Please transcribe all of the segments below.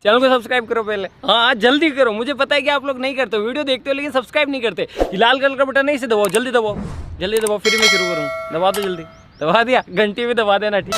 Channel को subscribe करो पहले। हाँ जल्दी करो, मुझे पता है कि आप लोग नहीं करते हो, वीडियो देखते हो लेकिन सब्सक्राइब नहीं करते। ये लाल कलर का बटन नहीं से दबाओ, जल्दी दबाओ, जल्दी दबाओ, फिर मैं शुरू करूँ। दबा दो जल्दी, दबा दिया, घंटी भी दबा देना ठीक।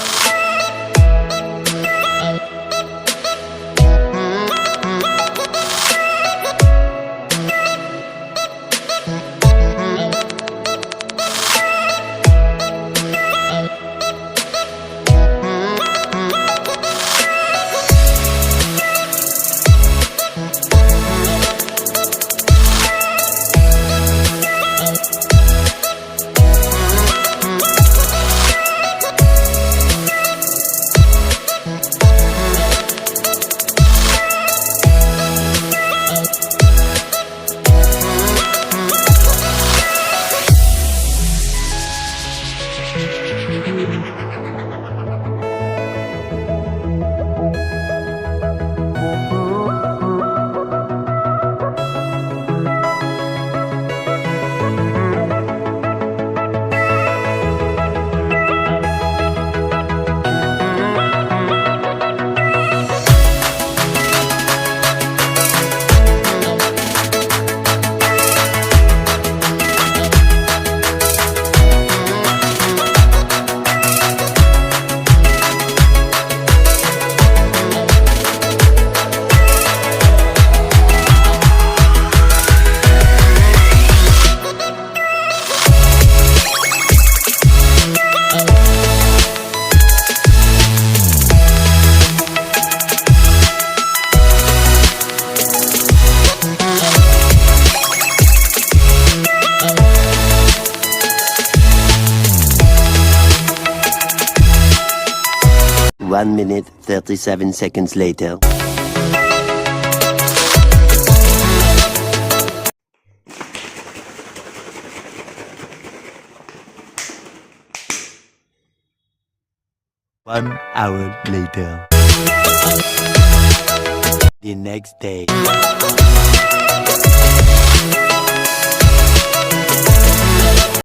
One minute, 37 seconds later. One hour later. The next day.